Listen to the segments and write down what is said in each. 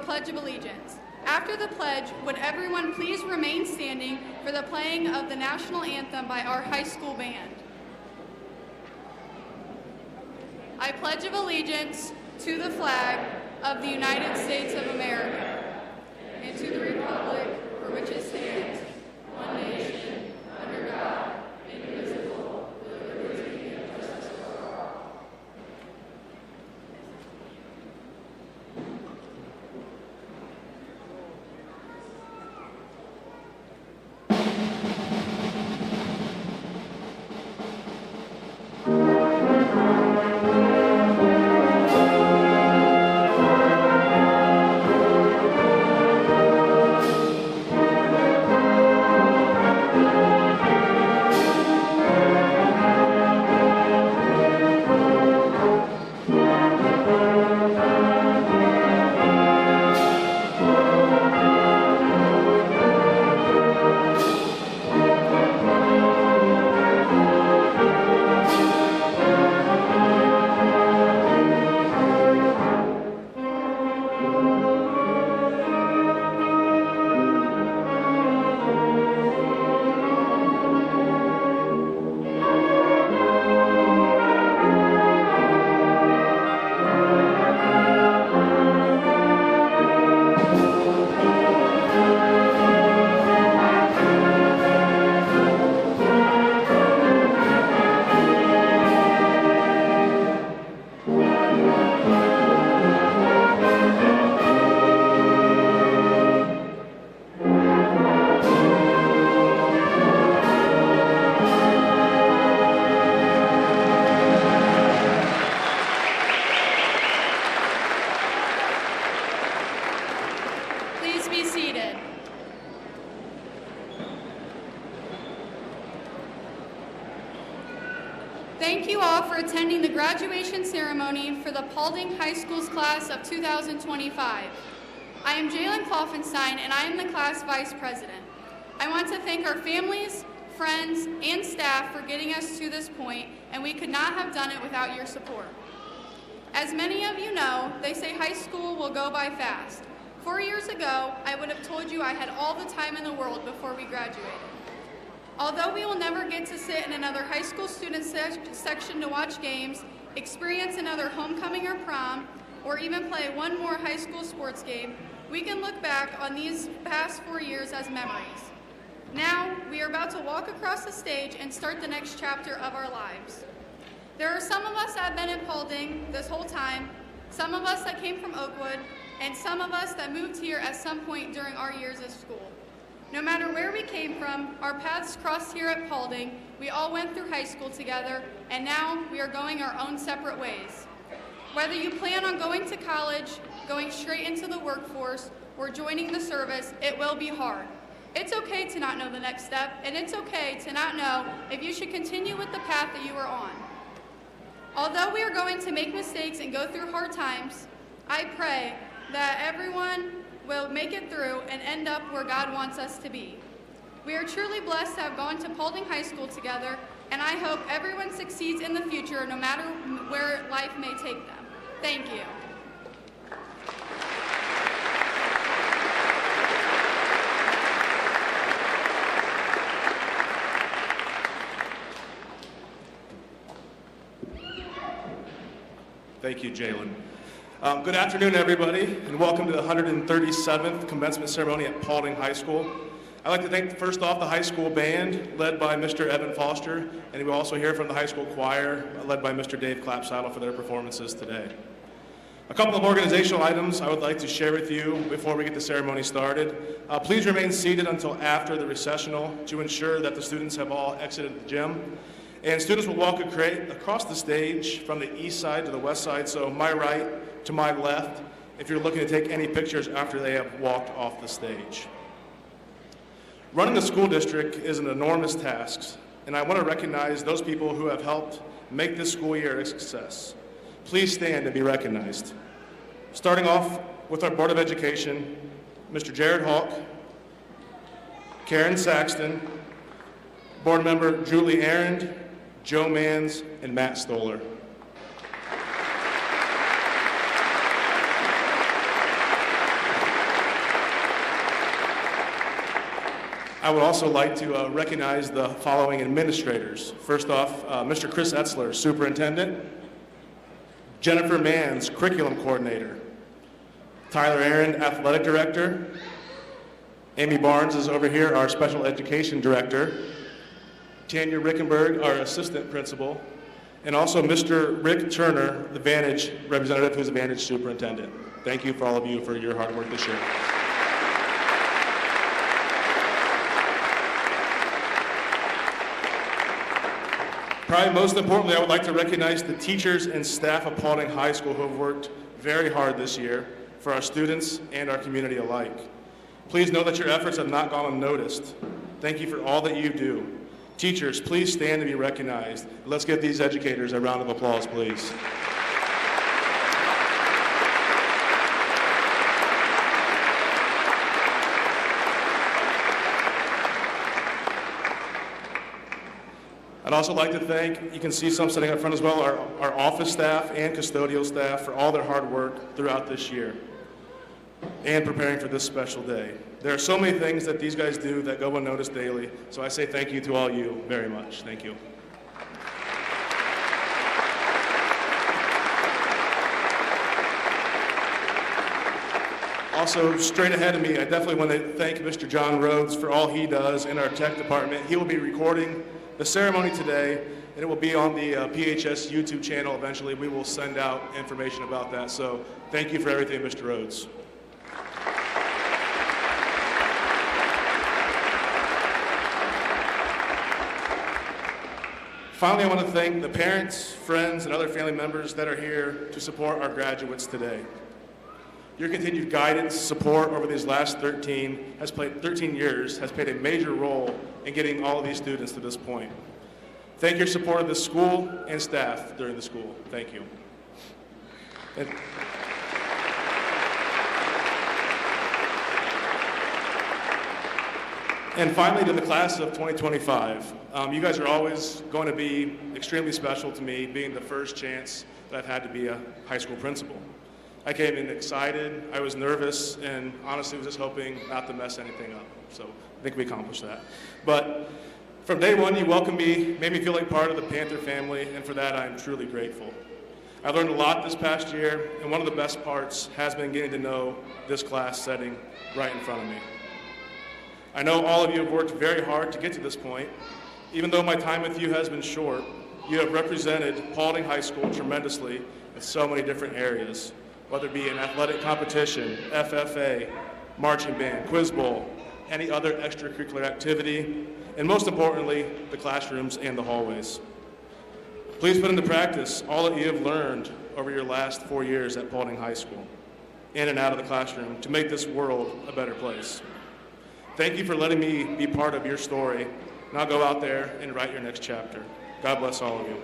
Pledge of Allegiance. After the pledge, would everyone please remain standing for the playing of the national anthem by our high school band. I pledge of allegiance to the flag of the United States of America and to the republic for which it stands, one nation, under God, indivisible, with liberty and justice for all. Thank you all for attending the graduation ceremony for the Paulding High School's class of 2025. I am Jalyn Klopfenstein, and I am the class vice president. I want to thank our families, friends, and staff for getting us to this point, and we could not have done it without your support. As many of you know, they say high school will go by fast. 4 years ago, I would have told you I had all the time in the world before we graduated. Although we will never get to sit in another high school student section to watch games, experience another homecoming or prom, or even play one more high school sports game, we can look back on these past 4 years as memories. Now, we are about to walk across the stage and start the next chapter of our lives. There are some of us that have been at Paulding this whole time, some of us that came from Oakwood, and some of us that moved here at some point during our years of school. No matter where we came from, our paths crossed here at Paulding. We all went through high school together, and now we are going our own separate ways. Whether you plan on going to college, going straight into the workforce, or joining the service, it will be hard. It's okay to not know the next step, and it's okay to not know if you should continue with the path that you are on. Although we are going to make mistakes and go through hard times, I pray that everyone will make it through and end up where God wants us to be. We are truly blessed to have gone to Paulding High School together, and I hope everyone succeeds in the future no matter where life may take them. Thank you. Thank you, Jalyn. Good afternoon, everybody, and welcome to the 137th commencement ceremony at Paulding High School. I'd like to thank, first off, the high school band, led by Mr. Evan Foster, and we also hear from the high school choir, led by Mr. Dave Clapsaddle, for their performances today. A couple of organizational items I would like to share with you before we get the ceremony started. Please remain seated until after the recessional to ensure that the students have all exited the gym. And students will walk across the stage from the east side to the west side, so my right to my left, if you're looking to take any pictures after they have walked off the stage. Running the school district is an enormous task, and I want to recognize those people who have helped make this school year a success. Please stand and be recognized. Starting off with our Board of Education, Mr. Jared Hawk, Karen Saxton, Board Member Julie Arend, Joe Manns, and Matt Stoller. I would also like to recognize the following administrators. First off, Mr. Chris Etzler, Superintendent. Jennifer Manns, Curriculum Coordinator. Tyler Aaron, Athletic Director. Amy Barnes is over here, our Special Education Director. Tanya Rickenberg, our Assistant Principal. And also Mr. Rick Turner, the Vantage representative, who's the Vantage Superintendent. Thank you for all of you for your hard work this year. Probably most importantly, I would like to recognize the teachers and staff of Paulding High School who have worked very hard this year for our students and our community alike. Please know that your efforts have not gone unnoticed. Thank you for all that you do. Teachers, please stand to be recognized. Let's give these educators a round of applause, please. I'd also like to thank, you can see some sitting up front as well, our office staff and custodial staff for all their hard work throughout this year and preparing for this special day. There are so many things that these guys do that go unnoticed daily, so I say thank you to all you very much. Thank you. Also, straight ahead of me, I definitely want to thank Mr. John Rhodes for all he does in our tech department. He will be recording the ceremony today, and it will be on the PHS YouTube channel eventually. We will send out information about that, so thank you for everything, Mr. Rhodes. Finally, I want to thank the parents, friends, and other family members that are here to support our graduates today. Your continued guidance, support over these last 13 years has played a major role in getting all of these students to this point. Thank your support of the school and staff during the school. Thank you. And finally, to the class of 2025. You guys are always going to be extremely special to me, being the first chance that I've had to be a high school principal. I came in excited, I was nervous, and honestly was just hoping not to mess anything up. So I think we accomplished that. But from day one, you welcomed me, made me feel like part of the Panther family, and for that, I'm truly grateful. I learned a lot this past year, and one of the best parts has been getting to know this class setting right in front of me. I know all of you have worked very hard to get to this point. Even though my time with you has been short, you have represented Paulding High School tremendously in so many different areas, whether it be an athletic competition, FFA, marching band, quiz bowl, any other extracurricular activity, and most importantly, the classrooms and the hallways. Please put into practice all that you have learned over your last 4 years at Paulding High School, in and out of the classroom, to make this world a better place. Thank you for letting me be part of your story. Now go out there and write your next chapter. God bless all of you.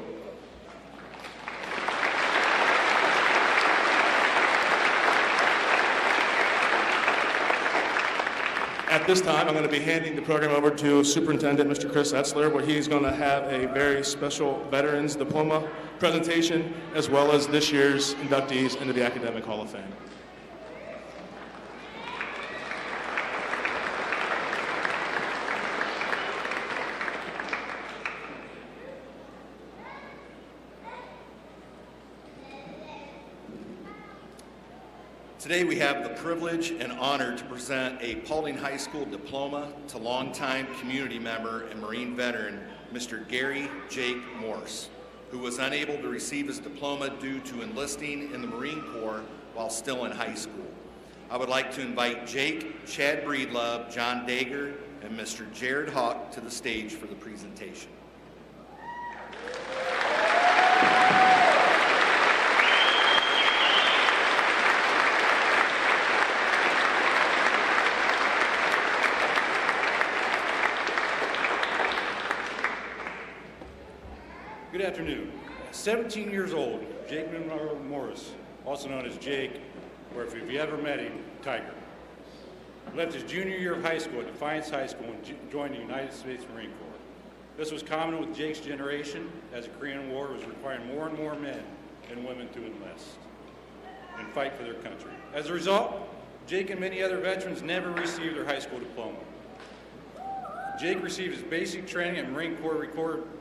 At this time, I'm going to be handing the program over to Superintendent Mr. Chris Etzler, where he's going to have a very special Veterans Diploma presentation, as well as this year's inductees into the Academic Hall of Fame. Today we have the privilege and honor to present a Paulding High School diploma to longtime community member and Marine veteran, Mr. Gary Jake Morse, who was unable to receive his diploma due to enlisting in the Marine Corps while still in high school. I would like to invite Jake, Chad Breedlove, John Dager, and Mr. Jared Hawk to the stage for the presentation. Good afternoon. 17 years old, Jake Morse, also known as Jake, or if you've ever met him, Tiger. Left his junior year of high school at Defiance High School and joined the United States Marine Corps. This was common with Jake's generation, as the Korean War was requiring more and more men and women to enlist and fight for their country. As a result, Jake and many other veterans never received their high school diploma. Jake received his basic training at Marine Corps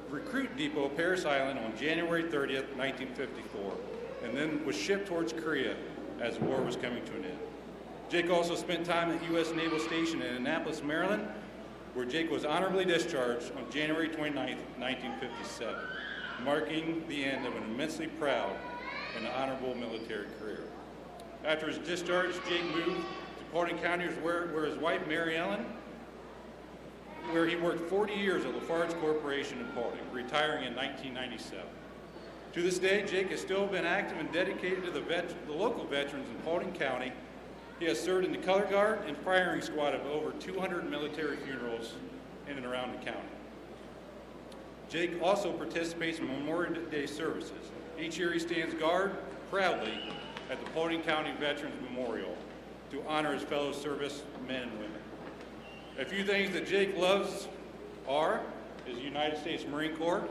Recruit Depot, Paris Island on January 30th, 1954, and then was shipped towards Korea as the war was coming to an end. Jake also spent time at U.S. Naval Station in Annapolis, Maryland, where Jake was honorably discharged on January 29th, 1957, marking the end of an immensely proud and honorable military career. After his discharge, Jake moved to Paulding County, where his wife, Mary Ellen, where he worked 40 years at Lafarge Corporation in Paulding, retiring in 1997. To this day, Jake has still been active and dedicated to the local veterans in Paulding County. He has served in the color guard and firing squad of over 200 military funerals in and around the county. Jake also participates in Memorial Day services. Each year he stands guard proudly at the Paulding County Veterans Memorial to honor his fellow service men and women. A few things that Jake loves are his United States Marine Corps,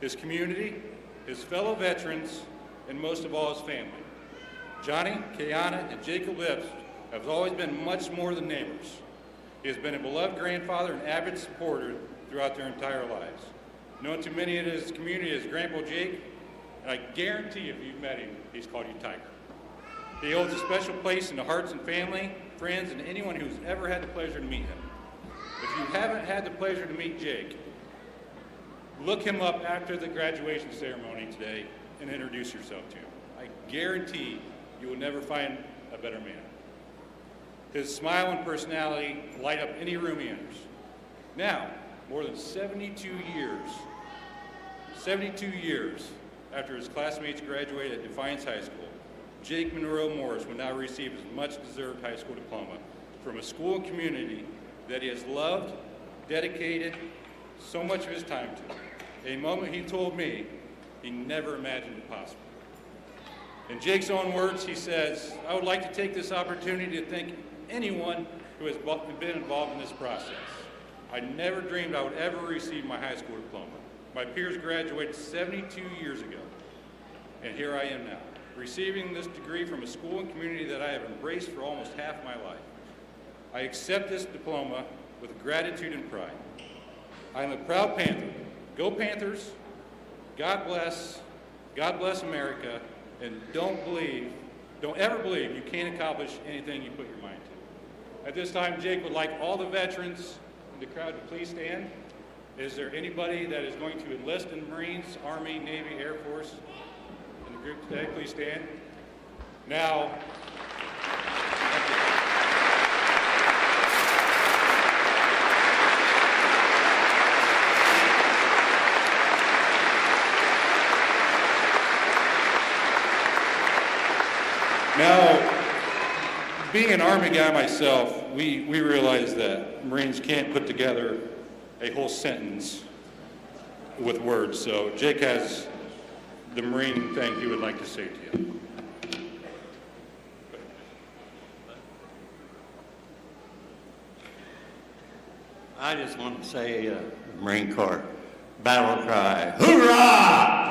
his community, his fellow veterans, and most of all, his family. Johnny, Kayana, and Jacob Lips have always been much more than neighbors. He has been a beloved grandfather and avid supporter throughout their entire lives. Known to many in his community as Grandpa Jake, and I guarantee if you've met him, he's called you Tiger. He holds a special place in the hearts and family, friends, and anyone who's ever had the pleasure to meet him. If you haven't had the pleasure to meet Jake, look him up after the graduation ceremony today and introduce yourself to him. I guarantee you will never find a better man. His smile and personality light up any room he enters. Now, more than 72 years after his classmates graduated at Defiance High School, Jake Monroe Morris will now receive his much-deserved high school diploma from a school and community that he has loved, dedicated so much of his time to. A moment he told me he never imagined it possible. In Jake's own words, he says, "I would like to take this opportunity to thank anyone who has been involved in this process. I never dreamed I would ever receive my high school diploma. My peers graduated 72 years ago, and here I am now, receiving this degree from a school and community that I have embraced for almost half my life. I accept this diploma with gratitude and pride. I am a proud Panther. Go Panthers, God bless America, and don't ever believe you can't accomplish anything you put your mind to." At this time, Jake would like all the veterans in the crowd to please stand. Is there anybody that is going to enlist in the Marines, Army, Navy, Air Force in the group today? Please stand. Now, being an Army guy myself, we realize that Marines can't put together a whole sentence with words. So Jake has the Marine thing he would like to say to you. I just want to say, Marine Corps battle cry, hoorah!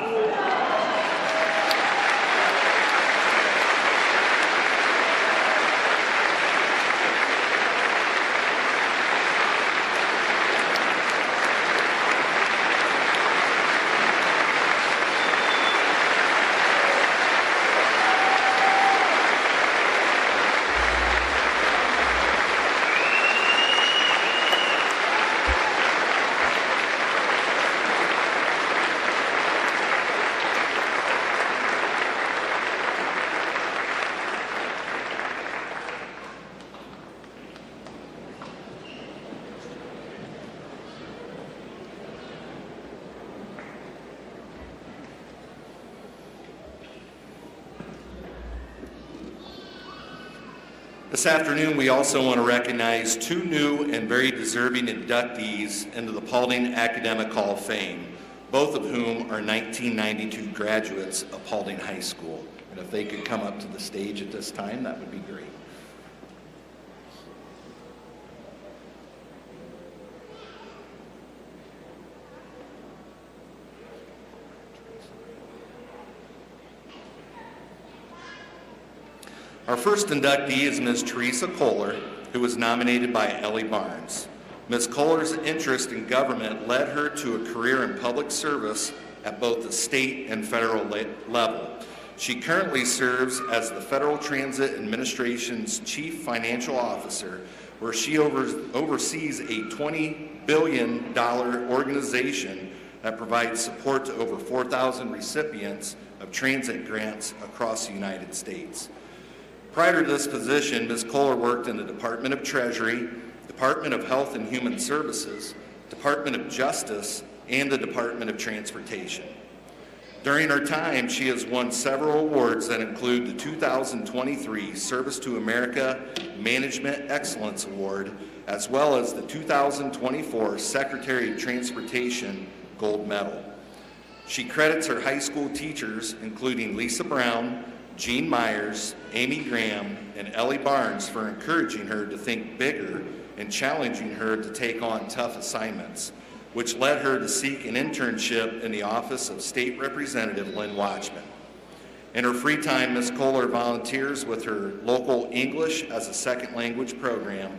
This afternoon, we also want to recognize two new and very deserving inductees into the Paulding Academic Hall of Fame, both of whom are 1992 graduates of Paulding High School. And if they could come up to the stage at this time, that would be great. Our first inductee is Ms. Teresa Kohler, who was nominated by Ellie Barnes. Ms. Kohler's interest in government led her to a career in public service at both the state and federal level. She currently serves as the Federal Transit Administration's Chief Financial Officer, where she oversees a $20 billion organization that provides support to over 4,000 recipients of transit grants across the United States. Prior to this position, Ms. Kohler worked in the Department of Treasury, Department of Health and Human Services, Department of Justice, and the Department of Transportation. During her time, she has won several awards that include the 2023 Service to America Management Excellence Award, as well as the 2024 Secretary of Transportation Gold Medal. She credits her high school teachers, including Lisa Brown, Jean Myers, Amy Graham, and Ellie Barnes, for encouraging her to think bigger and challenging her to take on tough assignments, which led her to seek an internship in the office of State Representative Lynn Watchman. In her free time, Ms. Kohler volunteers with her local English as a second language program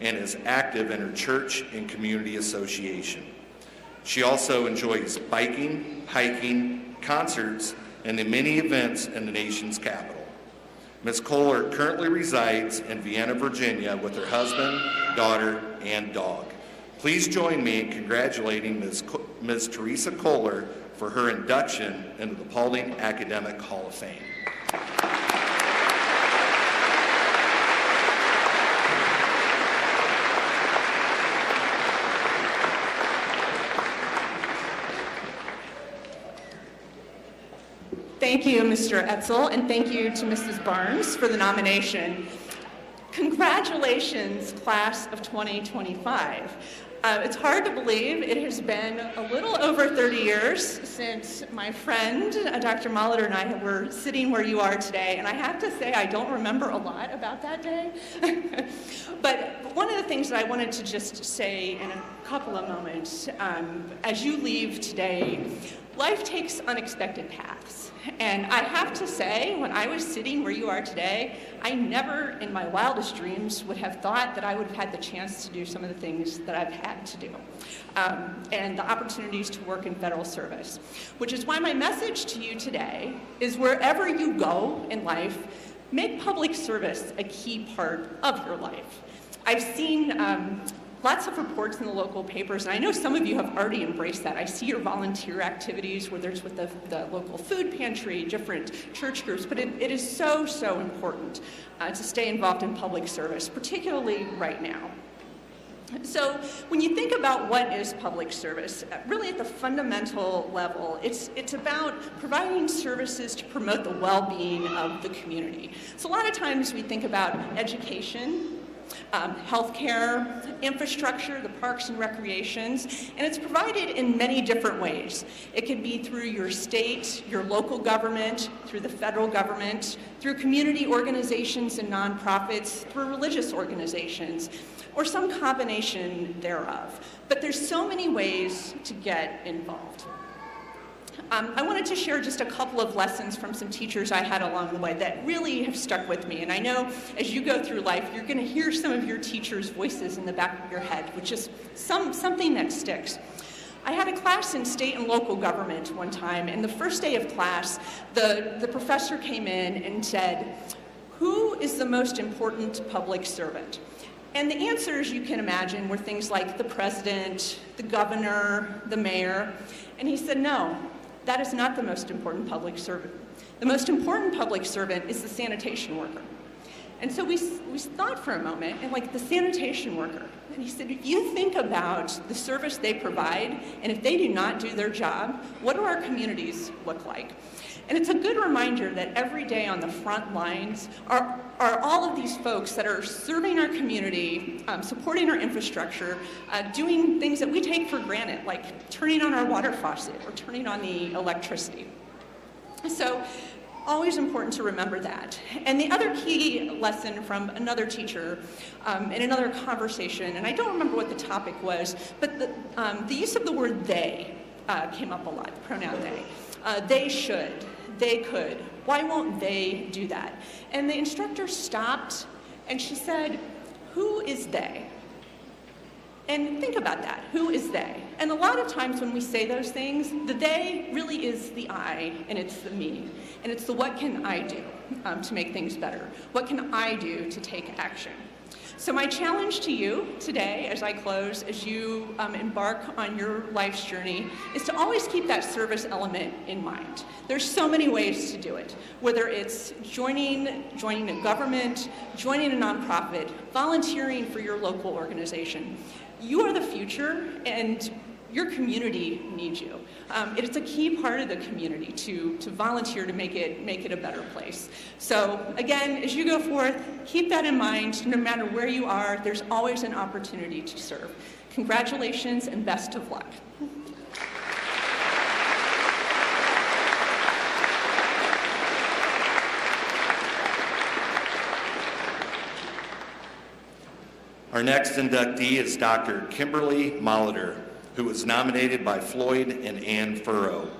and is active in her church and community association. She also enjoys biking, hiking, concerts, and the many events in the nation's capital. Ms. Kohler currently resides in Vienna, Virginia with her husband, daughter, and dog. Please join me in congratulating Ms. Teresa Kohler for her induction into the Paulding Academic Hall of Fame. Thank you, Mr. Etzler, and thank you to Mrs. Barnes for the nomination. Congratulations, class of 2025. It's hard to believe it has been a little over 30 years since my friend, Dr. Molitor, and I were sitting where you are today, and I have to say I don't remember a lot about that day. But one of the things that I wanted to just say in a couple of moments, as you leave today, life takes unexpected paths. And I have to say, when I was sitting where you are today, I never in my wildest dreams would have thought that I would have had the chance to do some of the things that I've had to do, and the opportunities to work in federal service, which is why my message to you today is wherever you go in life, make public service a key part of your life. I've seen lots of reports in the local papers, and I know some of you have already embraced that. I see your volunteer activities, whether it's with the local food pantry, different church groups, but it is so, so important to stay involved in public service, particularly right now. So when you think about what is public service, really at the fundamental level, it's about providing services to promote the well-being of the community. So a lot of times we think about education, healthcare, infrastructure, the parks and recreations, and it's provided in many different ways. It can be through your state, your local government, through the federal government, through community organizations and nonprofits, through religious organizations, or some combination thereof. But there's so many ways to get involved. I wanted to share just a couple of lessons from some teachers I had along the way that really have stuck with me. And I know as you go through life, you're going to hear some of your teachers' voices in the back of your head, which is something that sticks. I had a class in state and local government one time, and the first day of class, the professor came in and said, "Who is the most important public servant?" And the answers, you can imagine, were things like the president, the governor, the mayor. And he said, "No. That is not the most important public servant. The most important public servant is the sanitation worker." And so we thought for a moment, and like the sanitation worker. And he said, if you think about the service they provide, and if they do not do their job, what do our communities look like? And it's a good reminder that every day on the front lines are all of these folks that are serving our community, supporting our infrastructure, doing things that we take for granted, like turning on our water faucet or turning on the electricity. So always important to remember that. And the other key lesson from another teacher in another conversation, and I don't remember what the topic was, but the use of the word they came up a lot, the pronoun they. They should, they could. Why won't they do that? And the instructor stopped and she said, "Who is they?" And think about that. Who is they? And a lot of times when we say those things, the they really is the I, and it's the me. And it's the what can I do to make things better? What can I do to take action? So my challenge to you today, as I close, as you embark on your life's journey, is to always keep that service element in mind. There's so many ways to do it, whether it's joining a government, joining a nonprofit, volunteering for your local organization. You are the future, and your community needs you. It's a key part of the community to volunteer to make it a better place. So again, as you go forth, keep that in mind. No matter where you are, there's always an opportunity to serve. Congratulations and best of luck. Our next inductee is Dr. Kimberly Molitor, who was nominated by Floyd and Ann Furrow.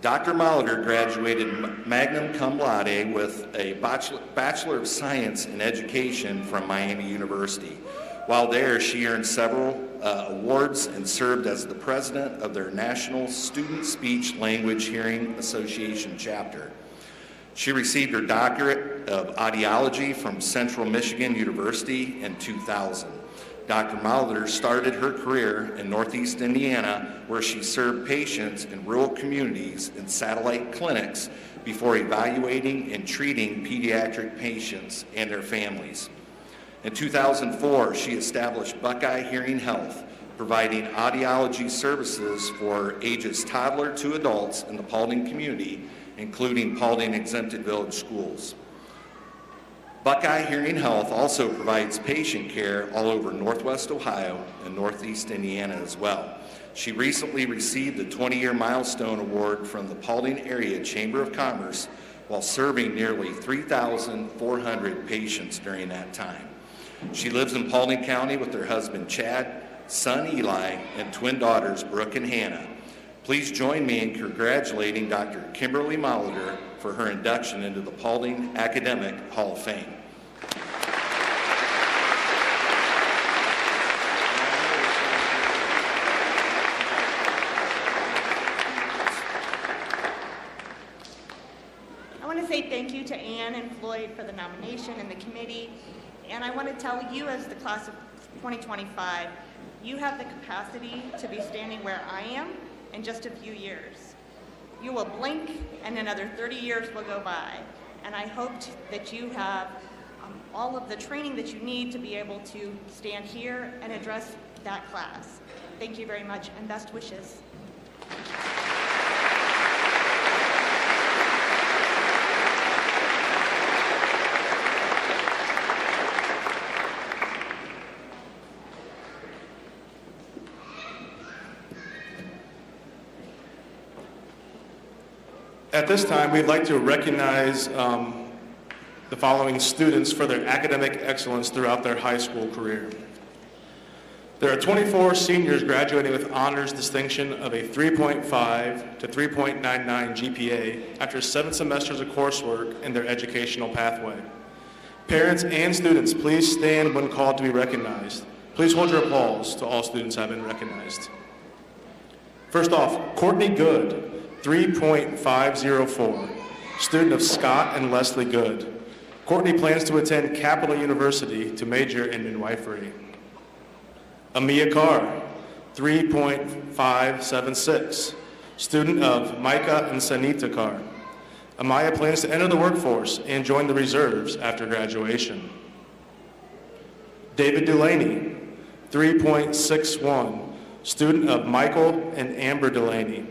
Dr. Molitor graduated magna cum laude with a Bachelor of Science in Education from Miami University. While there, she earned several awards and served as the president of their National Student Speech Language Hearing Association chapter. She received her doctorate of audiology from Central Michigan University in 2000. Dr. Molitor started her career in Northeast Indiana, where she served patients in rural communities and satellite clinics before evaluating and treating pediatric patients and their families. In 2004, she established Buckeye Hearing Health, providing audiology services for ages toddler to adults in the Paulding community, including Paulding Exempted Village schools. Buckeye Hearing Health also provides patient care all over Northwest Ohio and Northeast Indiana as well. She recently received the 20-year milestone award from the Paulding Area Chamber of Commerce while serving nearly 3,400 patients during that time. She lives in Paulding County with her husband Chad, son Eli, and twin daughters Brooke and Hannah. Please join me in congratulating Dr. Kimberly Molitor for her induction into the Paulding Academic Hall of Fame. I want to say thank you to Ann and Floyd for the nomination and the committee. And I want to tell you, as the class of 2025, you have the capacity to be standing where I am in just a few years. You will blink and another 30 years will go by. And I hope that you have all of the training that you need to be able to stand here and address that class. Thank you very much and best wishes. At this time, we'd like to recognize the following students for their academic excellence throughout their high school career. There are 24 seniors graduating with honors distinction of a 3.5 to 3.99 GPA after 7 semesters of coursework in their educational pathway. Parents and students, please stand when called to be recognized. Please hold your applause till all students have been recognized. First off, Courtney Good, 3.504, student of Scott and Leslie Good. Courtney plans to attend Capital University to major in midwifery. Amia Carr, 3.576, student of Micah and Sanita Carr. Amaya plans to enter the workforce and join the reserves after graduation. David Delaney, 3.61, student of Michael and Amber Delaney.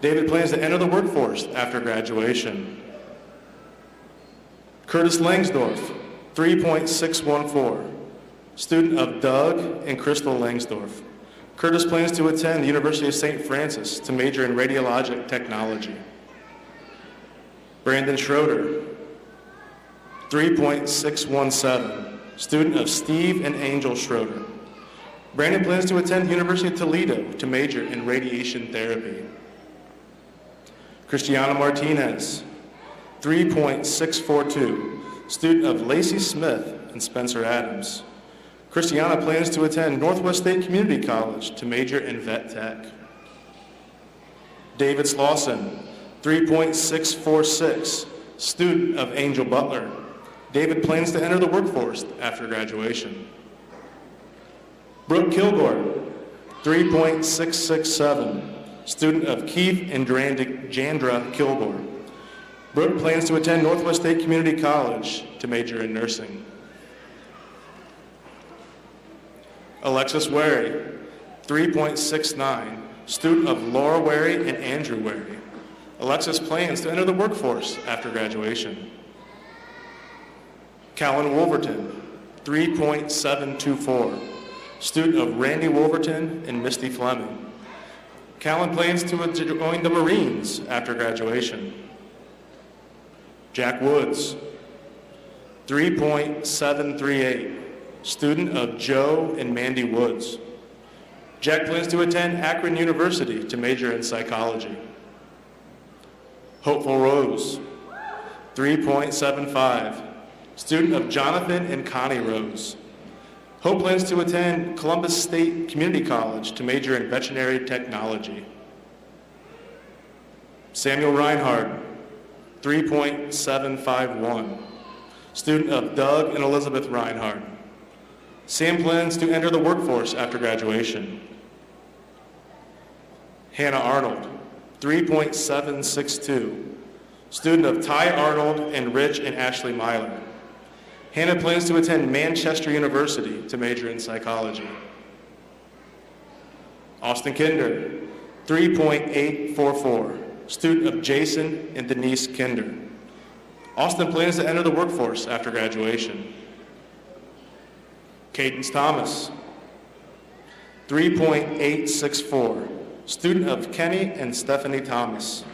David plans to enter the workforce after graduation. Curtis Langsdorf, 3.614, student of Doug and Crystal Langsdorf. Curtis plans to attend the University of St. Francis to major in radiologic technology. Brandon Schroeder, 3.617, student of Steve and Angel Schroeder. Brandon plans to attend the University of Toledo to major in radiation therapy. Christiana Martinez, 3.642, student of Lacey Smith and Spencer Adams. Christiana plans to attend Northwest State Community College to major in vet tech. David Slauson, 3.646, student of Angel Butler. David plans to enter the workforce after graduation. Brooke Kilgore, 3.667, student of Keith and Jandra Kilgore. Brooke plans to attend Northwest State Community College to major in nursing. Alexis Wary, 3.69, student of Laura Wary and Andrew Wary. Alexis plans to enter the workforce after graduation. Callan Wolverton, 3.724, student of Randy Wolverton and Misty Fleming. Callan plans to join the Marines after graduation. Jack Woods, 3.738, student of Joe and Mandy Woods. Jack plans to attend Akron University to major in psychology. Hopeful Rose, 3.75, student of Jonathan and Connie Rose. Hope plans to attend Columbus State Community College to major in veterinary technology. Samuel Reinhardt, 3.751, student of Doug and Elizabeth Reinhardt. Sam plans to enter the workforce after graduation. Hannah Arnold, 3.762, student of Ty Arnold and Rich and Ashley Myler. Hannah plans to attend Manchester University to major in psychology. Austin Kinder, 3.844, student of Jason and Denise Kinder. Austin plans to enter the workforce after graduation. Cadence Thomas, 3.864, student of Kenny and Stephanie Thomas.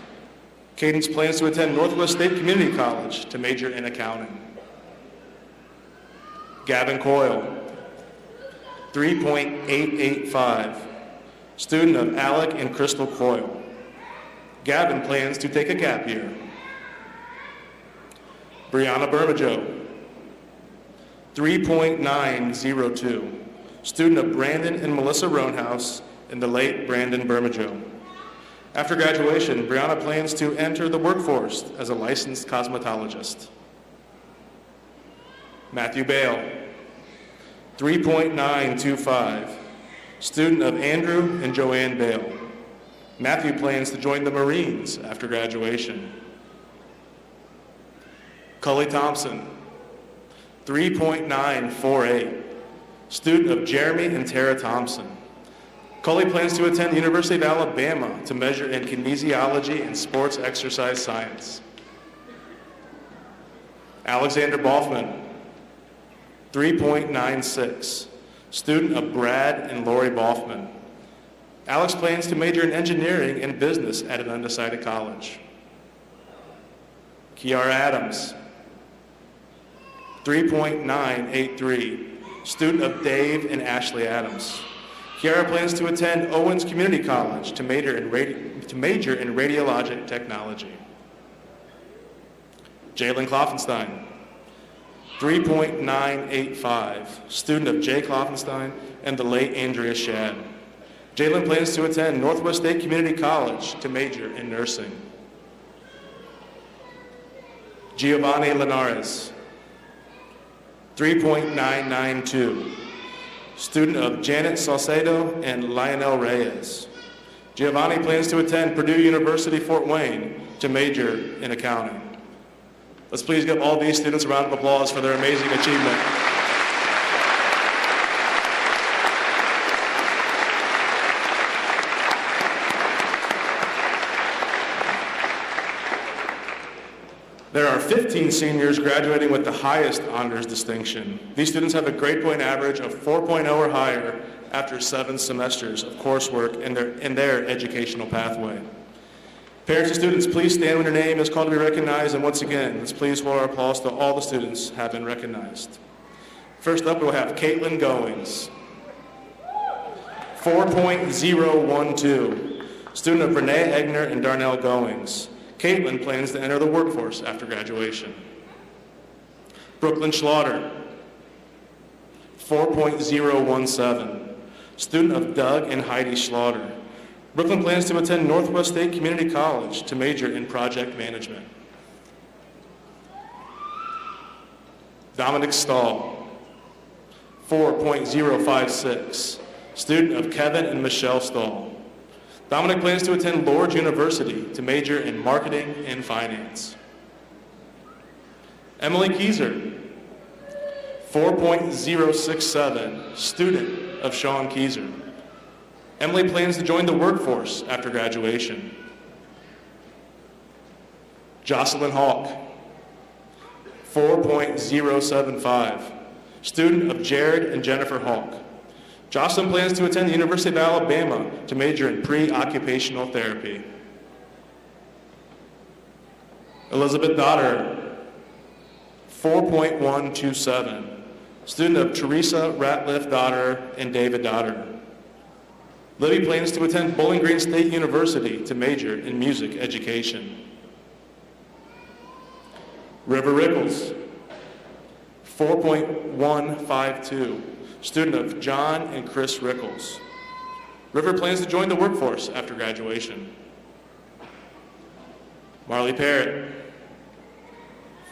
Cadence plans to attend Northwest State Community College to major in accounting. Gavin Coyle, 3.885, student of Alec and Crystal Coyle. Gavin plans to take a gap year. Brianna Bermajo, 3.902, student of Brandon and Melissa Roanhouse and the late Brandon Bermajo. After graduation, Brianna plans to enter the workforce as a licensed cosmetologist. Matthew Bale, 3.925, student of Andrew and Joanne Bale. Matthew plans to join the Marines after graduation. Cully Thompson, 3.948, student of Jeremy and Tara Thompson. Cully plans to attend the University of Alabama to major in kinesiology and sports exercise science. Alexander Boffman, 3.96, student of Brad and Lori Boffman. Alex plans to major in engineering and business at an undecided college. Kiara Adams, 3.983, student of Dave and Ashley Adams. Kiara plans to attend Owens Community College to major in radiologic technology. Jalyn Klopfenstein, 3.985, student of Jay Klopfenstein and the late Andrea Shad. Jalyn plans to attend Northwest State Community College to major in nursing. Giovanni Linares, 3.992, student of Janet Salcedo and Lionel Reyes. Giovanni plans to attend Purdue University Fort Wayne to major in accounting. Let's please give all these students a round of applause for their amazing achievement. There are 15 seniors graduating with the highest honors distinction. These students have a grade point average of 4.0 or higher after 7 semesters of coursework in their educational pathway. Parents and students, please stand when your name is called to be recognized, and once again, let's please hold our applause to all the students have been recognized. First up, we'll have Caitlin Goyings, 4.012, student of Renee Egner and Darnell Goyings. Caitlin plans to enter the workforce after graduation. Brooklyn Schlaughter, 4.017, student of Doug and Heidi Schlaughter. Brooklyn plans to attend Northwest State Community College to major in project management. Dominic Stahl, 4.056, student of Kevin and Michelle Stahl. Dominic plans to attend Lourdes University to major in marketing and finance. Emily Keyser, 4.067, student of Sean Keyser. Emily plans to join the workforce after graduation. Jocelyn Hawk, 4.075, student of Jared and Jennifer Hawk. Jocelyn plans to attend the University of Alabama to major in pre-occupational therapy. Elizabeth Dotter, 4.127, student of Teresa Ratliff Dotter and David Dotter. Libby plans to attend Bowling Green State University to major in music education. River Rickles, 4.152, student of John and Chris Rickles. River plans to join the workforce after graduation. Marley Parrott,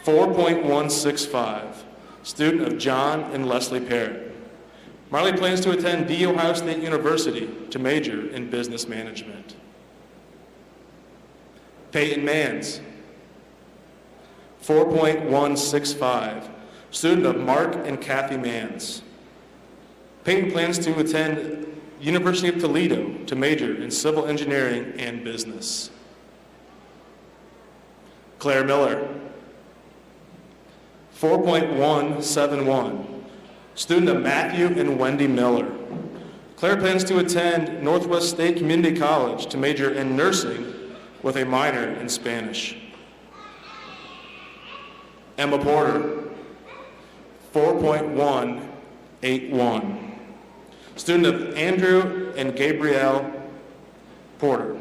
4.165, student of John and Leslie Parrott. Marley plans to attend The Ohio State University to major in business management. Peyton Mans, 4.165, student of Mark and Kathy Mans. Peyton plans to attend University of Toledo to major in civil engineering and business. Claire Miller, 4.171, student of Matthew and Wendy Miller. Claire plans to attend Northwest State Community College to major in nursing with a minor in Spanish. Emma Porter, 4.181, student of Andrew and Gabrielle Porter.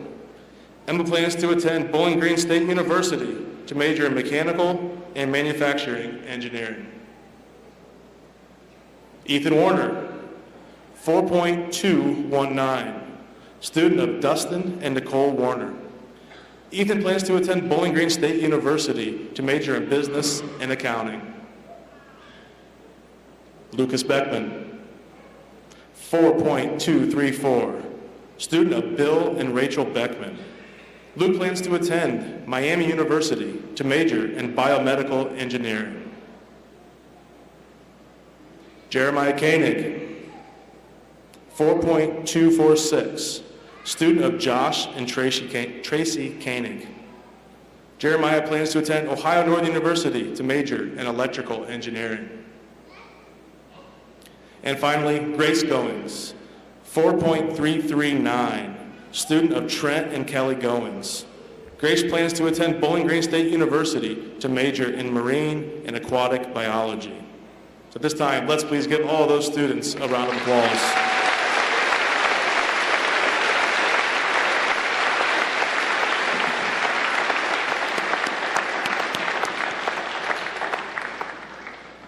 Emma plans to attend Bowling Green State University to major in mechanical and manufacturing engineering. Ethan Warner, 4.219, student of Dustin and Nicole Warner. Ethan plans to attend Bowling Green State University to major in business and accounting. Lucas Beckman, 4.234, student of Bill and Rachel Beckman. Luke plans to attend Miami University to major in biomedical engineering. Jeremiah Koenig, 4.246, student of Josh and Tracy Koenig. Jeremiah plans to attend Ohio Northern University to major in electrical engineering. And finally, Grace Goyings, 4.339, student of Trent and Kelly Goyings. Grace plans to attend Bowling Green State University to major in marine and aquatic biology. So at this time, let's please give all those students a round of applause.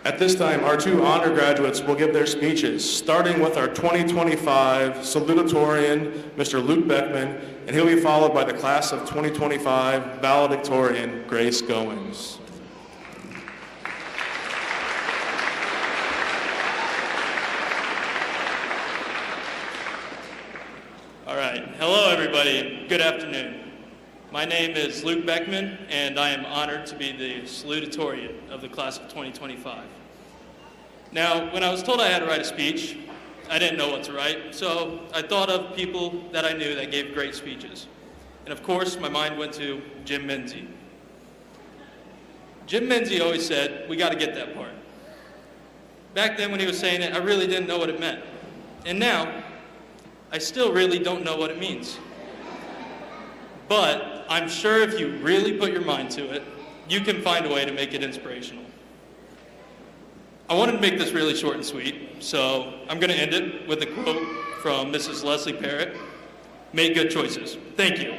At this time, our two honor graduates will give their speeches, starting with our 2025 salutatorian, Mr. Luke Beckman, and he'll be followed by the class of 2025 valedictorian, Grace Goyings. All right. Hello, everybody. Good afternoon. My name is Luke Beckman, and I am honored to be the salutatorian of the class of 2025. Now, when I was told I had to write a speech, I didn't know what to write, so I thought of people that I knew that gave great speeches. And of course, my mind went to Jim Menzie. Jim Menzie always said, "We got to get that part." Back then when he was saying it, I really didn't know what it meant. And now, I still really don't know what it means. But I'm sure if you really put your mind to it, you can find a way to make it inspirational. I wanted to make this really short and sweet, so I'm going to end it with a quote from Mrs. Leslie Parrott: "Make good choices." Thank you.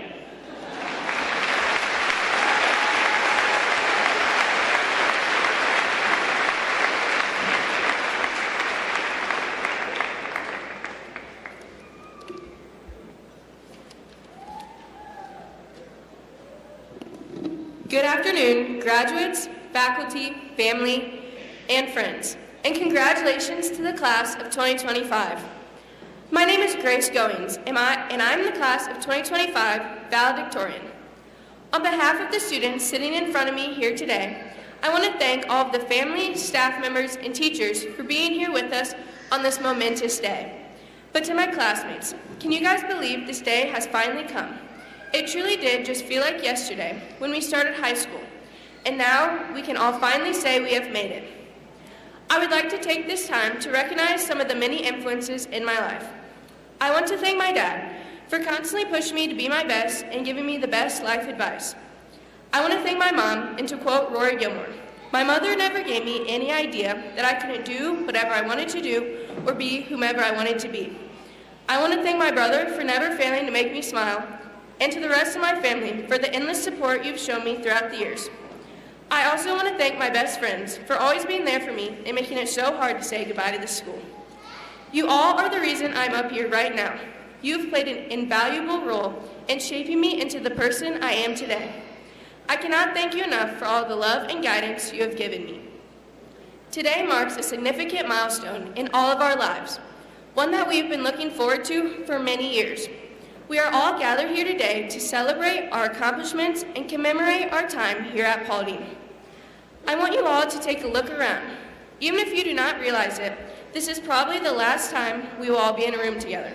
Good afternoon, graduates, faculty, family, and friends, and congratulations to the class of 2025. My name is Grace Goyings, and I'm the class of 2025 valedictorian. On behalf of the students sitting in front of me here today, I want to thank all of the family, staff members, and teachers for being here with us on this momentous day. But to my classmates, can you guys believe this day has finally come? It truly did just feel like yesterday when we started high school, and now we can all finally say we have made it. I would like to take this time to recognize some of the many influences in my life. I want to thank my dad for constantly pushing me to be my best and giving me the best life advice. I want to thank my mom, and to quote Rory Gilmore, "My mother never gave me any idea that I couldn't do whatever I wanted to do or be whomever I wanted to be." I want to thank my brother for never failing to make me smile, and to the rest of my family for the endless support you've shown me throughout the years. I also want to thank my best friends for always being there for me and making it so hard to say goodbye to this school. You all are the reason I'm up here right now. You've played an invaluable role in shaping me into the person I am today. I cannot thank you enough for all the love and guidance you have given me. Today marks a significant milestone in all of our lives, one that we've been looking forward to for many years. We are all gathered here today to celebrate our accomplishments and commemorate our time here at Paulding. I want you all to take a look around. Even if you do not realize it, this is probably the last time we will all be in a room together.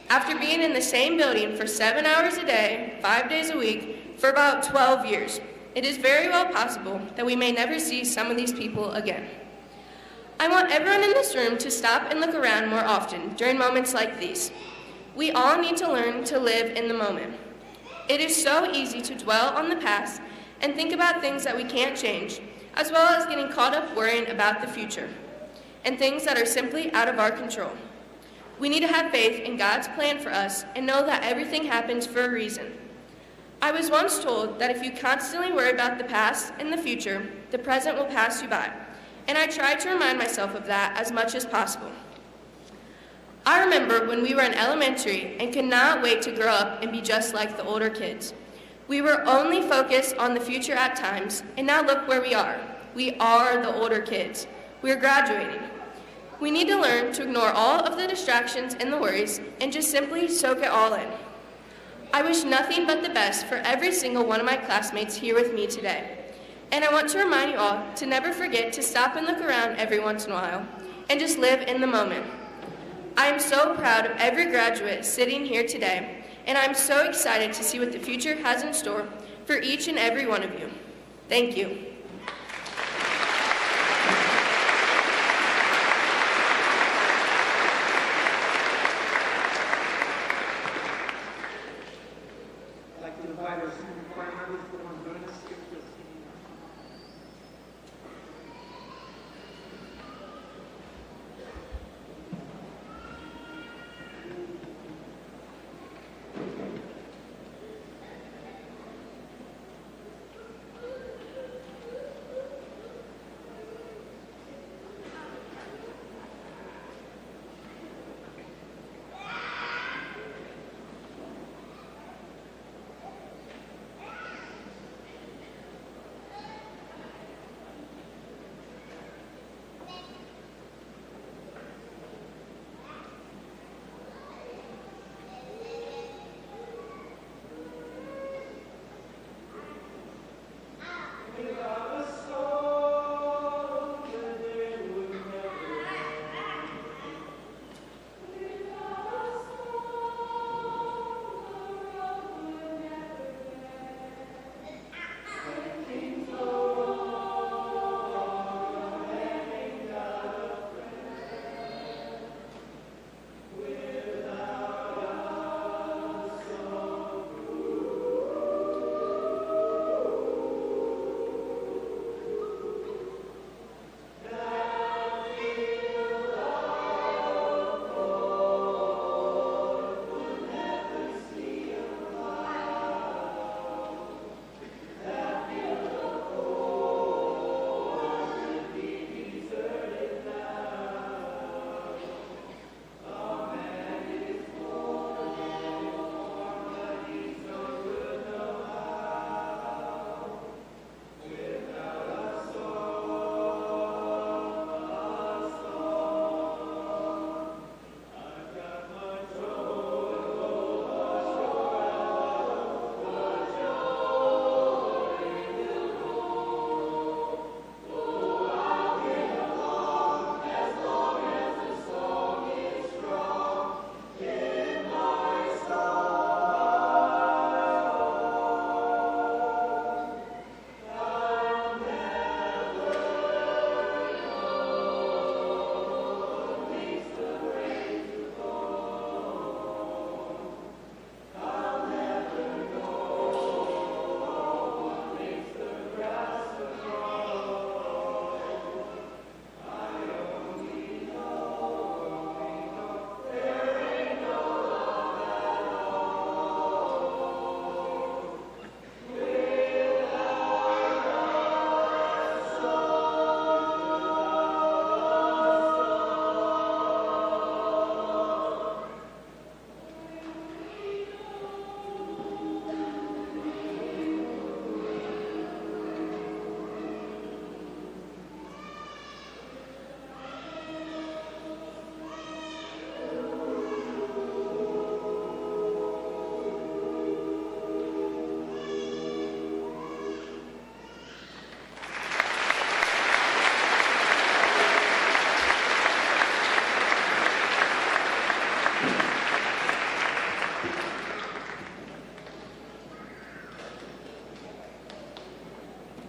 After being in the same building for 7 hours a day, 5 days a week, for about 12 years, it is very well possible that we may never see some of these people again. I want everyone in this room to stop and look around more often during moments like these. We all need to learn to live in the moment. It is so easy to dwell on the past and think about things that we can't change, as well as getting caught up worrying about the future and things that are simply out of our control. We need to have faith in God's plan for us and know that everything happens for a reason. I was once told that if you constantly worry about the past and the future, the present will pass you by, and I try to remind myself of that as much as possible. I remember when we were in elementary and could not wait to grow up and be just like the older kids. We were only focused on the future at times, and now look where we are. We are the older kids. We are graduating. We need to learn to ignore all of the distractions and the worries and just simply soak it all in. I wish nothing but the best for every single one of my classmates here with me today. And I want to remind you all to never forget to stop and look around every once in a while and just live in the moment. I am so proud of every graduate sitting here today, and I'm so excited to see what the future has in store for each and every one of you. Thank you. I'd like to invite our senior choir members to come and join us here for the singing.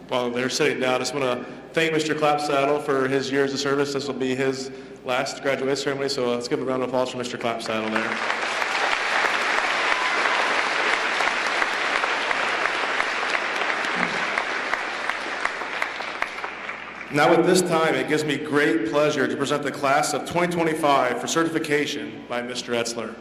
While they're sitting down, I just want to thank Mr. Clapsaddle for his years of service. This will be his last graduation ceremony, so let's give a round of applause for Mr. Clapsaddle there. Now at this time, it gives me great pleasure to present the class of 2025 for certification by Mr. Etzler.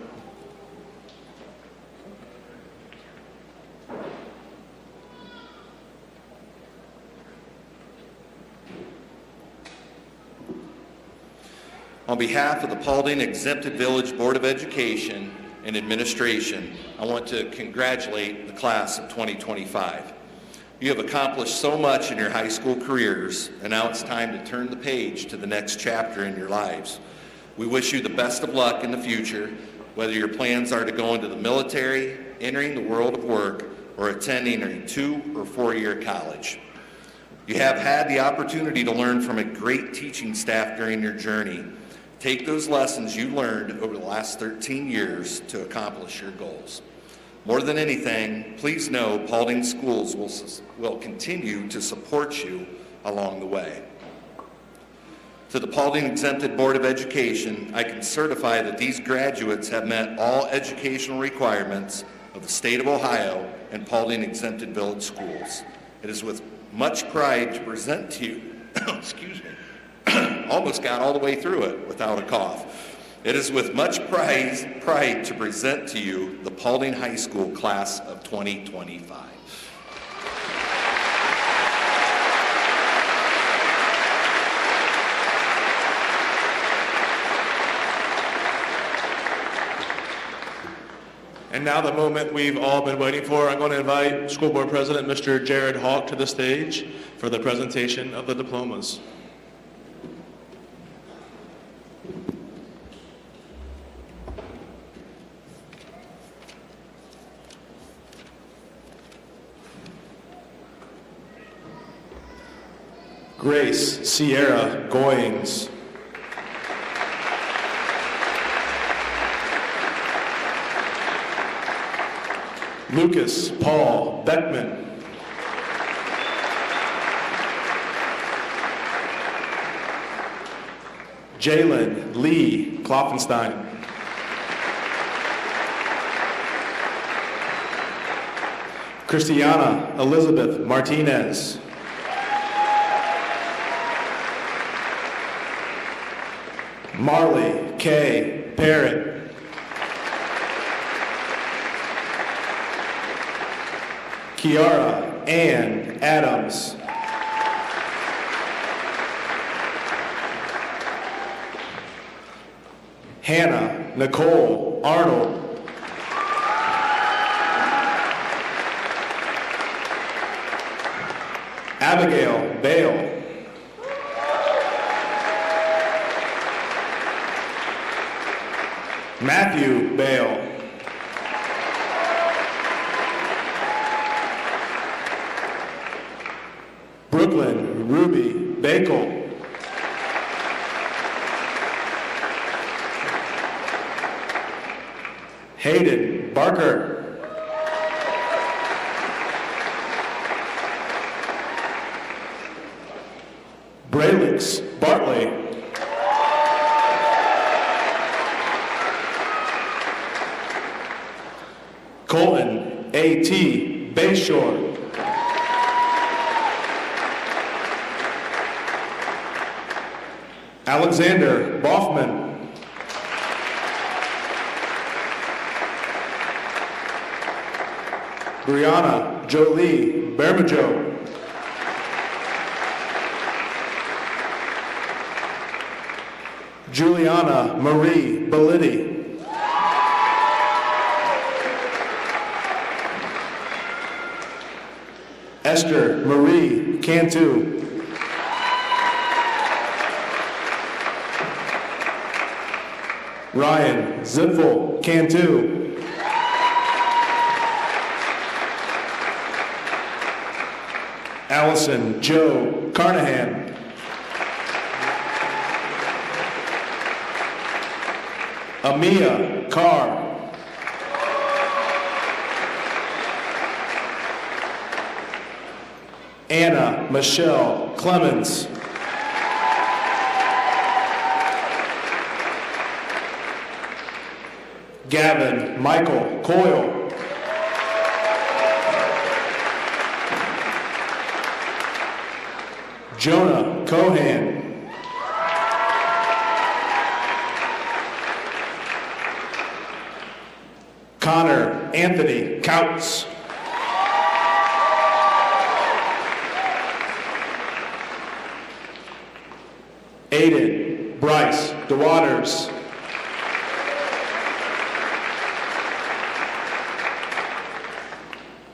On behalf of the Paulding Exempted Village Board of Education and Administration, I want to congratulate the class of 2025. You have accomplished so much in your high school careers, and now it's time to turn the page to the next chapter in your lives. We wish you the best of luck in the future, whether your plans are to go into the military, entering the world of work, or attending a 2- or 4-year college. You have had the opportunity to learn from a great teaching staff during your journey. Take those lessons you learned over the last 13 years to accomplish your goals. More than anything, please know Paulding Schools will continue to support you along the way. To the Paulding Exempted Board of Education, I can certify that these graduates have met all educational requirements of the state of Ohio and Paulding Exempted Village Schools. It is with much pride to present to you, excuse me, almost got all the way through it without a cough. It is with much pride to present to you the Paulding High School class of 2025. And now the moment we've all been waiting for, I'm going to invite School Board President Mr. Jared Hawk to the stage for the presentation of the diplomas. Grace Sierra Goyings. Lucas Paul Beckman. Jalyn Lee Klopfenstein. Christiana Elizabeth Martinez. Marley K. Parrott. Kiara Ann Adams. Hannah Nicole Arnold. Abigail Bale. Matthew Bale. Brooklyn Ruby Bakel. Hayden Barker. Braylix Bartley. Colton A.T. Bayshore. Alexander Boffman. Brianna Jolie Bermajo. Juliana Marie Bellitti. Esther Marie Cantu. Ryan Zipfel Cantu. Allison Joe Carnahan. Amia Carr. Anna Michelle Clemens. Gavin Michael Coyle. Jonah Cohan. Connor Anthony Couts. Aiden Bryce DeWaters.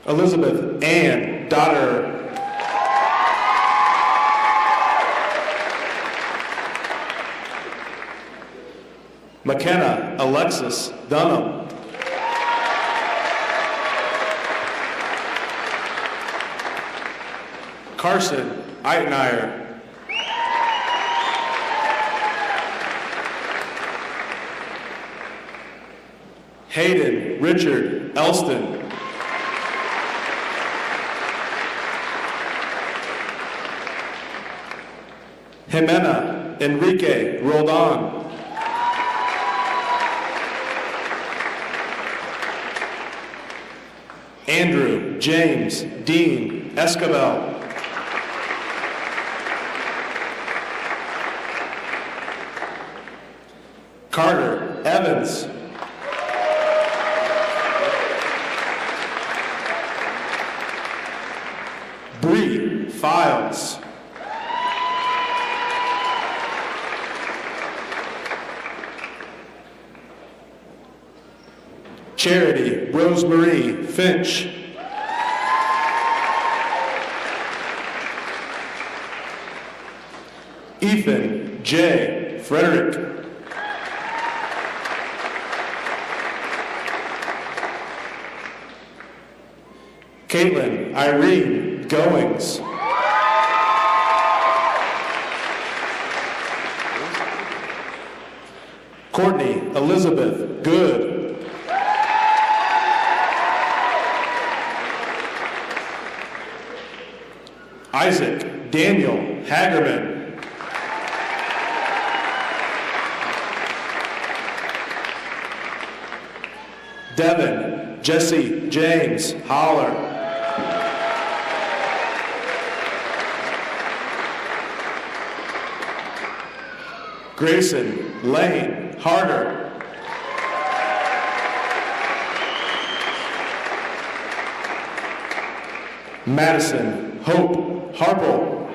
Elizabeth Ann Dotter. McKenna Alexis Dunham. Carson Eitenayer. Hayden Richard Elston. Jimena Enrique Roldan. Andrew James Dean Escabel. Carter Evans. Bree Files. Charity Rosemarie Finch. Ethan J. Frederick. Caitlin Irene Goyings. Courtney Elizabeth Good. Isaac Daniel Hagerman. Devin Jesse James Holler. Grayson Lane Harder. Madison Hope Harple.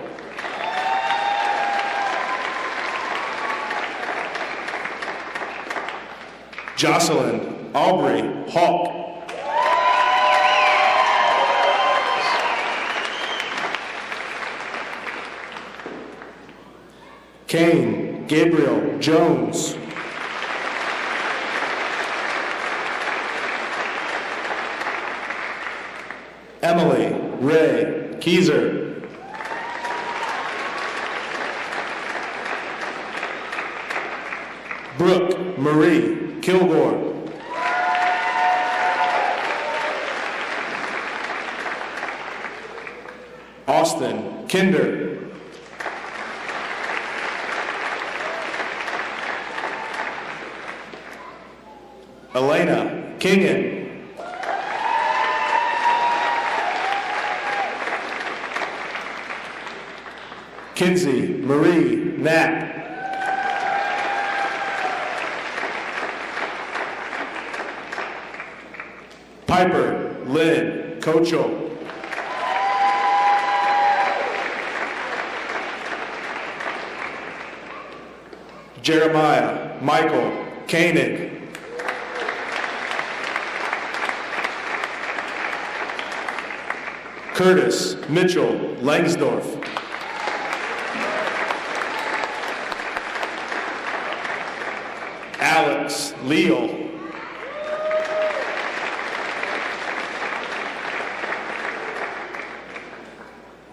Jocelyn Aubrey Hawk. Kane Gabriel Jones. Emily Ray Keyser. Brooke Marie Kilgore. Austin Kinder. Elena Kingen. Kinsey Marie Knapp. Piper Lynn Kochel. Jeremiah Michael Koenig. Curtis Mitchell Langsdorf. Alex Leal.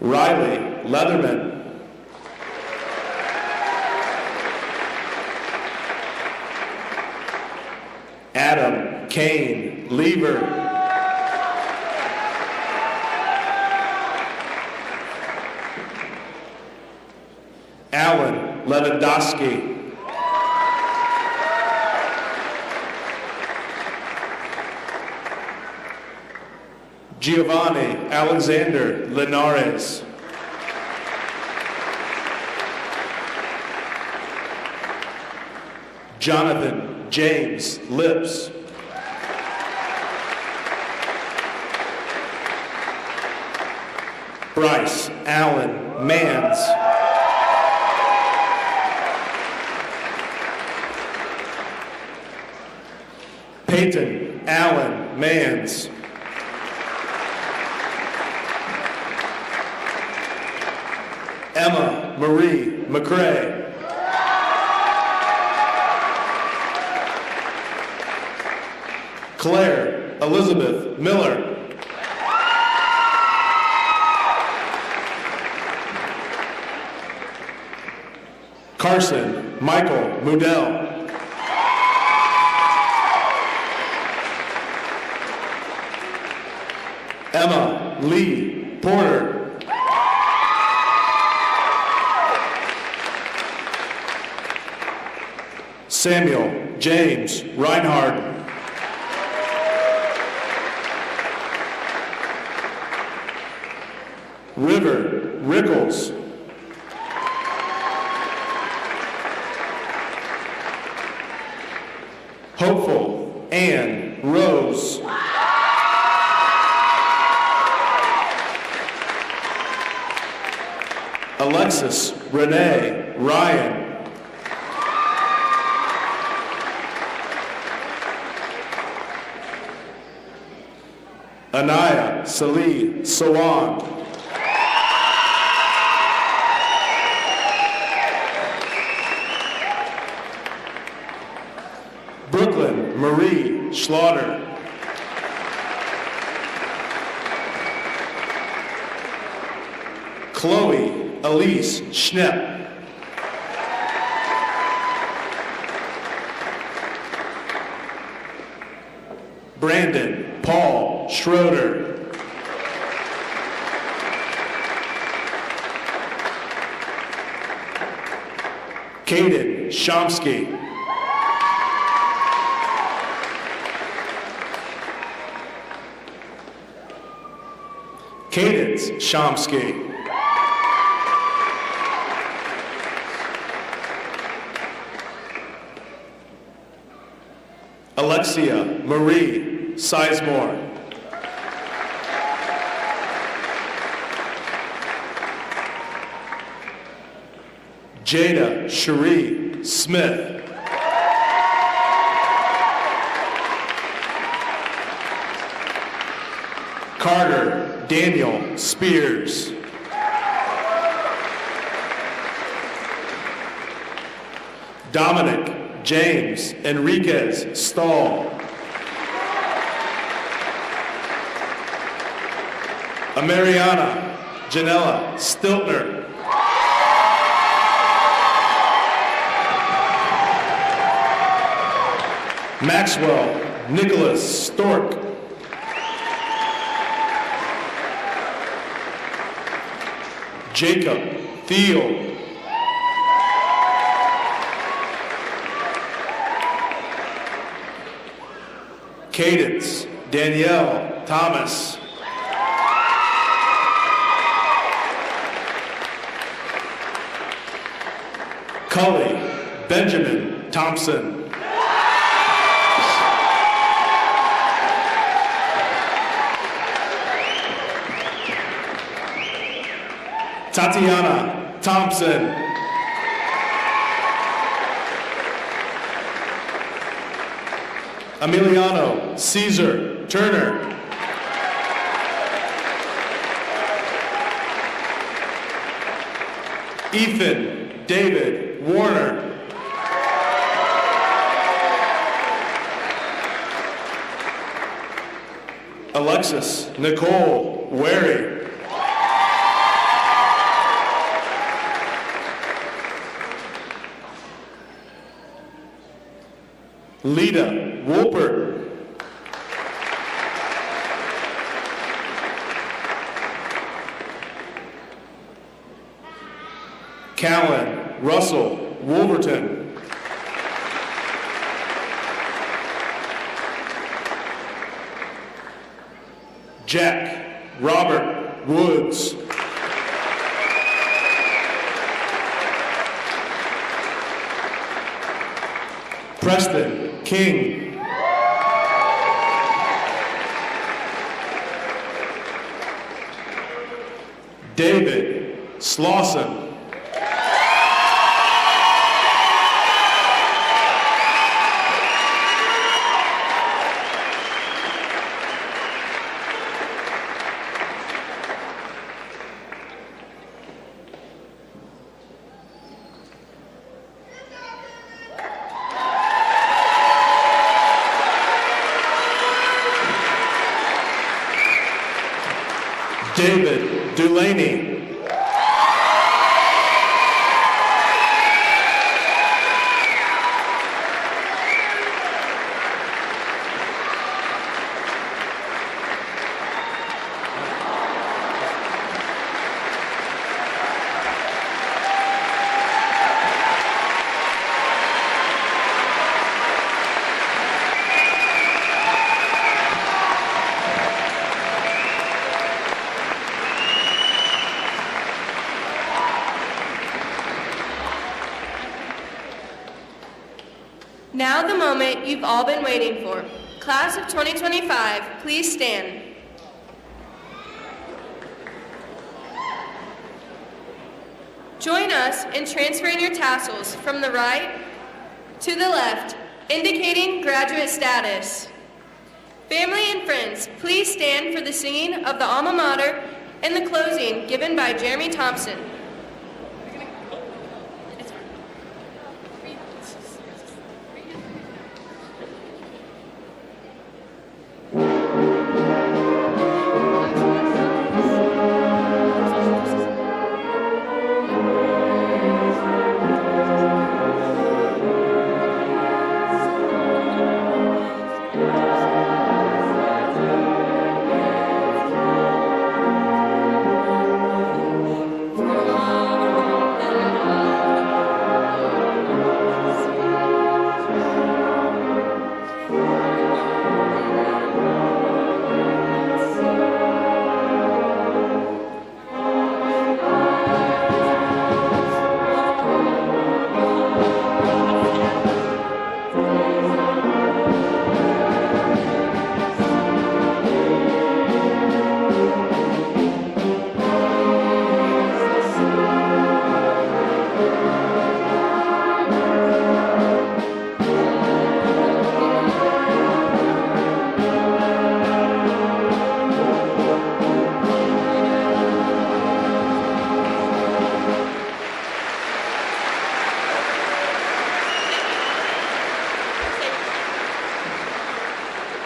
Riley Leatherman. Adam Kane Lever. Lewandowski. Giovanni Alexander Linares. Jonathan James Lips. Bryce Allen Mans. Peyton Allen Mans. Emma Marie McCrae. Claire Elizabeth Miller. Carson Michael Mudell. Emma Lee Porter. Samuel James Reinhardt. River Rickles. Hopeful Ann Rose. Alexis Renee Ryan. Anaya Salih Sawan. Brooklyn Marie Slaughter. Chloe Elise Schnepp. Brandon Paul Schroeder. Caden Chomsky. Cadence Chomsky. Alexia Marie Sizemore. Jada Cherie Smith. Carter Daniel Spears. Dominic James Enriquez Stahl. Amariana Janella Stiltner. Maxwell Nicholas Stork. Jacob Thiel. Cadence Danielle Thomas. Cully Benjamin Thompson. Tatiana Thompson. Emiliano Caesar Turner. Ethan David Warner. Alexis Nicole Wary. Lita Wolpert. Callan Russell. Wolverton. Jack Robert Woods. Preston King. David Slauson. David Delaney. Now the moment you've all been waiting for. Class of 2025, please stand. Join us in transferring your tassels from the right to the left, indicating graduate status. Family and friends, please stand for the singing of the alma mater and the closing given by Jeremy Thompson.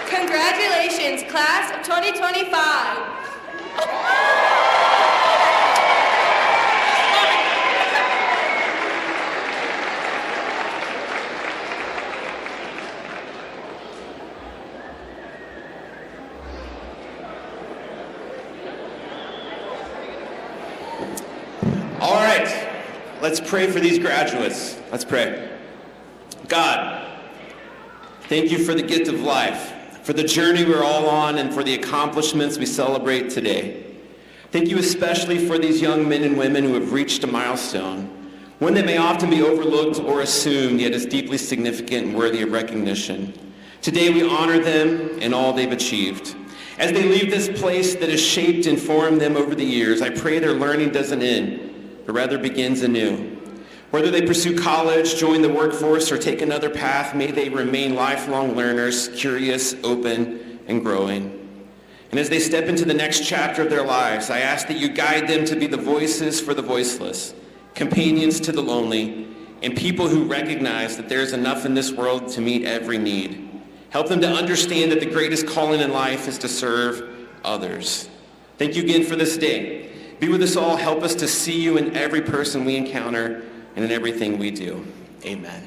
Congratulations, class of 2025. All right, let's pray for these graduates. Let's pray. God, thank you for the gift of life, for the journey we're all on, and for the accomplishments we celebrate today. Thank you especially for these young men and women who have reached a milestone, one that may often be overlooked or assumed, yet is deeply significant and worthy of recognition. Today we honor them and all they've achieved. As they leave this place that has shaped and formed them over the years, I pray their learning doesn't end, but rather begins anew. Whether they pursue college, join the workforce, or take another path, may they remain lifelong learners, curious, open, and growing. And as they step into the next chapter of their lives, I ask that you guide them to be the voices for the voiceless, companions to the lonely, and people who recognize that there is enough in this world to meet every need. Help them to understand that the greatest calling in life is to serve others. Thank you again for this day. Be with us all. Help us to see you in every person we encounter and in everything we do. Amen.